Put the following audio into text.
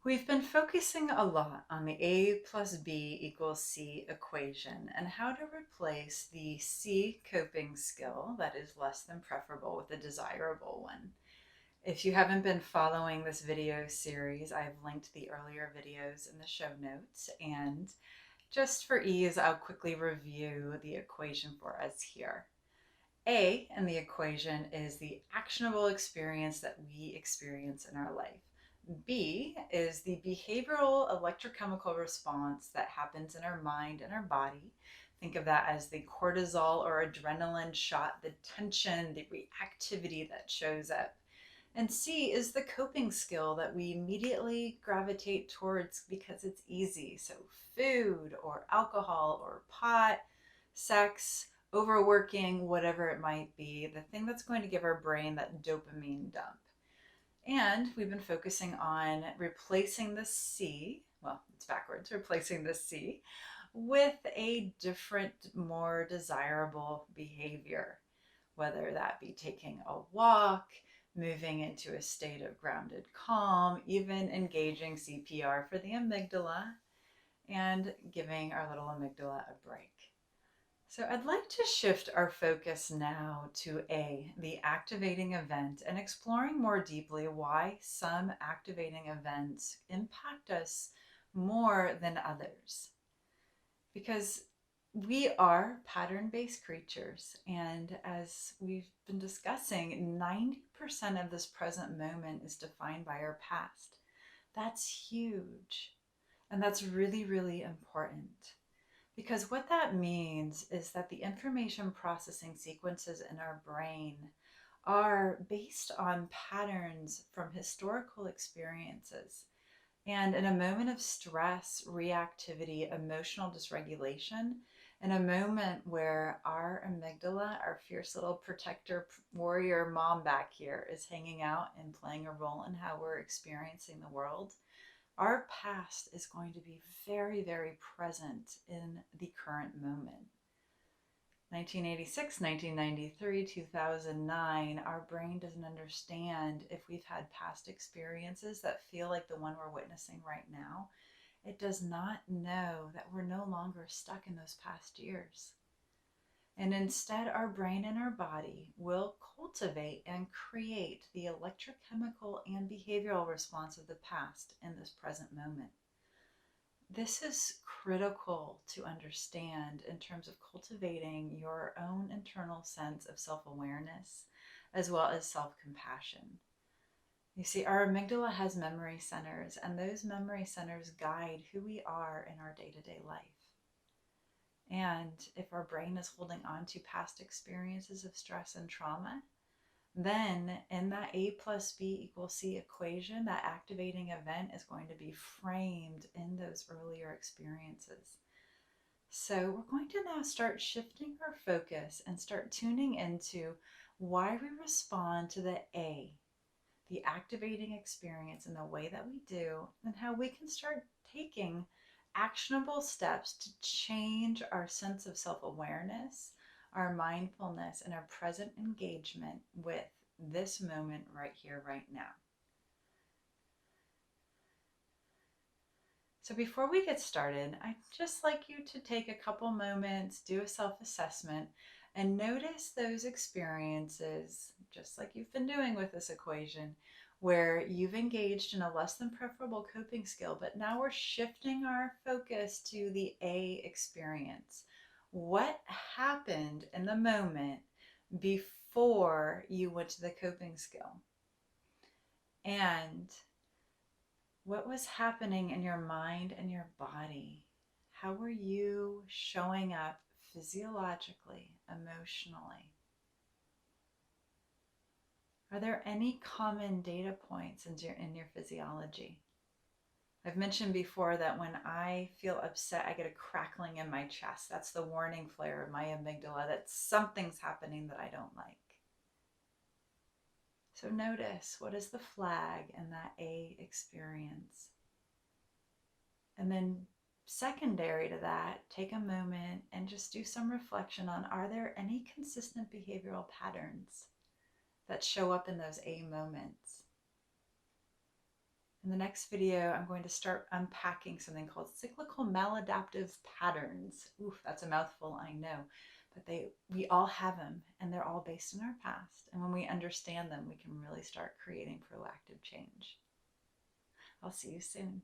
We've been focusing a lot on the A plus B equals C equation and how to replace the C coping skill that is less than preferable with a desirable one. If you haven't been following this video series, I've linked the earlier videos in the show notes, and just for ease, I'll quickly review the equation for us here. A in the equation is the actionable experience that we experience in our life. B is the behavioral electrochemical response that happens in our mind and our body. Think of that as the cortisol or adrenaline shot, the tension, the reactivity that shows up. And C is the coping skill that we immediately gravitate towards because it's easy. So, food or alcohol or pot, sex, overworking, whatever it might be, the thing that's going to give our brain that dopamine dump. And we've been focusing on replacing the C, well, it's backwards, replacing the C with a different, more desirable behavior, whether that be taking a walk, moving into a state of grounded calm, even engaging CPR for the amygdala, and giving our little amygdala a break. So I'd like to shift our focus now to A, the activating event, and exploring more deeply why some activating events impact us more than others. Because we are pattern-based creatures, and as we've been discussing, 90% of this present moment is defined by our past. That's huge, and that's really, really important. Because what that means is that the information processing sequences in our brain are based on patterns from historical experiences. And in a moment of stress, reactivity, emotional dysregulation, in a moment where our amygdala, our fierce little protector, warrior mom back here, is hanging out and playing a role in how we're experiencing the world, our past is going to be very, very present in the current moment. 1986, 1993, 2009, our brain doesn't understand if we've had past experiences that feel like the one we're witnessing right now. It does not know that we're no longer stuck in those past years. And instead, our brain and our body will cultivate and create the electrochemical and behavioral response of the past in this present moment. This is critical to understand in terms of cultivating your own internal sense of self-awareness as well as self-compassion. You see, our amygdala has memory centers, and those memory centers guide who we are in our day-to-day life. And if our brain is holding on to past experiences of stress and trauma, then in that A plus B equals C equation, that activating event is going to be framed in those earlier experiences. So we're going to now start shifting our focus and start tuning into why we respond to the A, the activating experience, in the way that we do, and how we can start taking actionable steps to change our sense of self-awareness, our mindfulness, and our present engagement with this moment right here, right now. So before we get started, I'd just like you to take a couple moments, do a self-assessment, and notice those experiences, just like you've been doing with this equation, where you've engaged in a less than preferable coping skill, but now we're shifting our focus to the A experience. What happened in the moment before you went to the coping skill? And what was happening in your mind and your body? How were you showing up physiologically, emotionally? Are there any common data points in your physiology? I've mentioned before that when I feel upset, I get a crackling in my chest. That's the warning flare of my amygdala that something's happening that I don't like. So notice, what is the flag in that A experience? And then secondary to that, take a moment and just do some reflection on, are there any consistent behavioral patterns that show up in those A moments? In the next video, I'm going to start unpacking something called cyclical maladaptive patterns. Oof, that's a mouthful, I know, but we all have them, and they're all based in our past. And when we understand them, we can really start creating proactive change. I'll see you soon.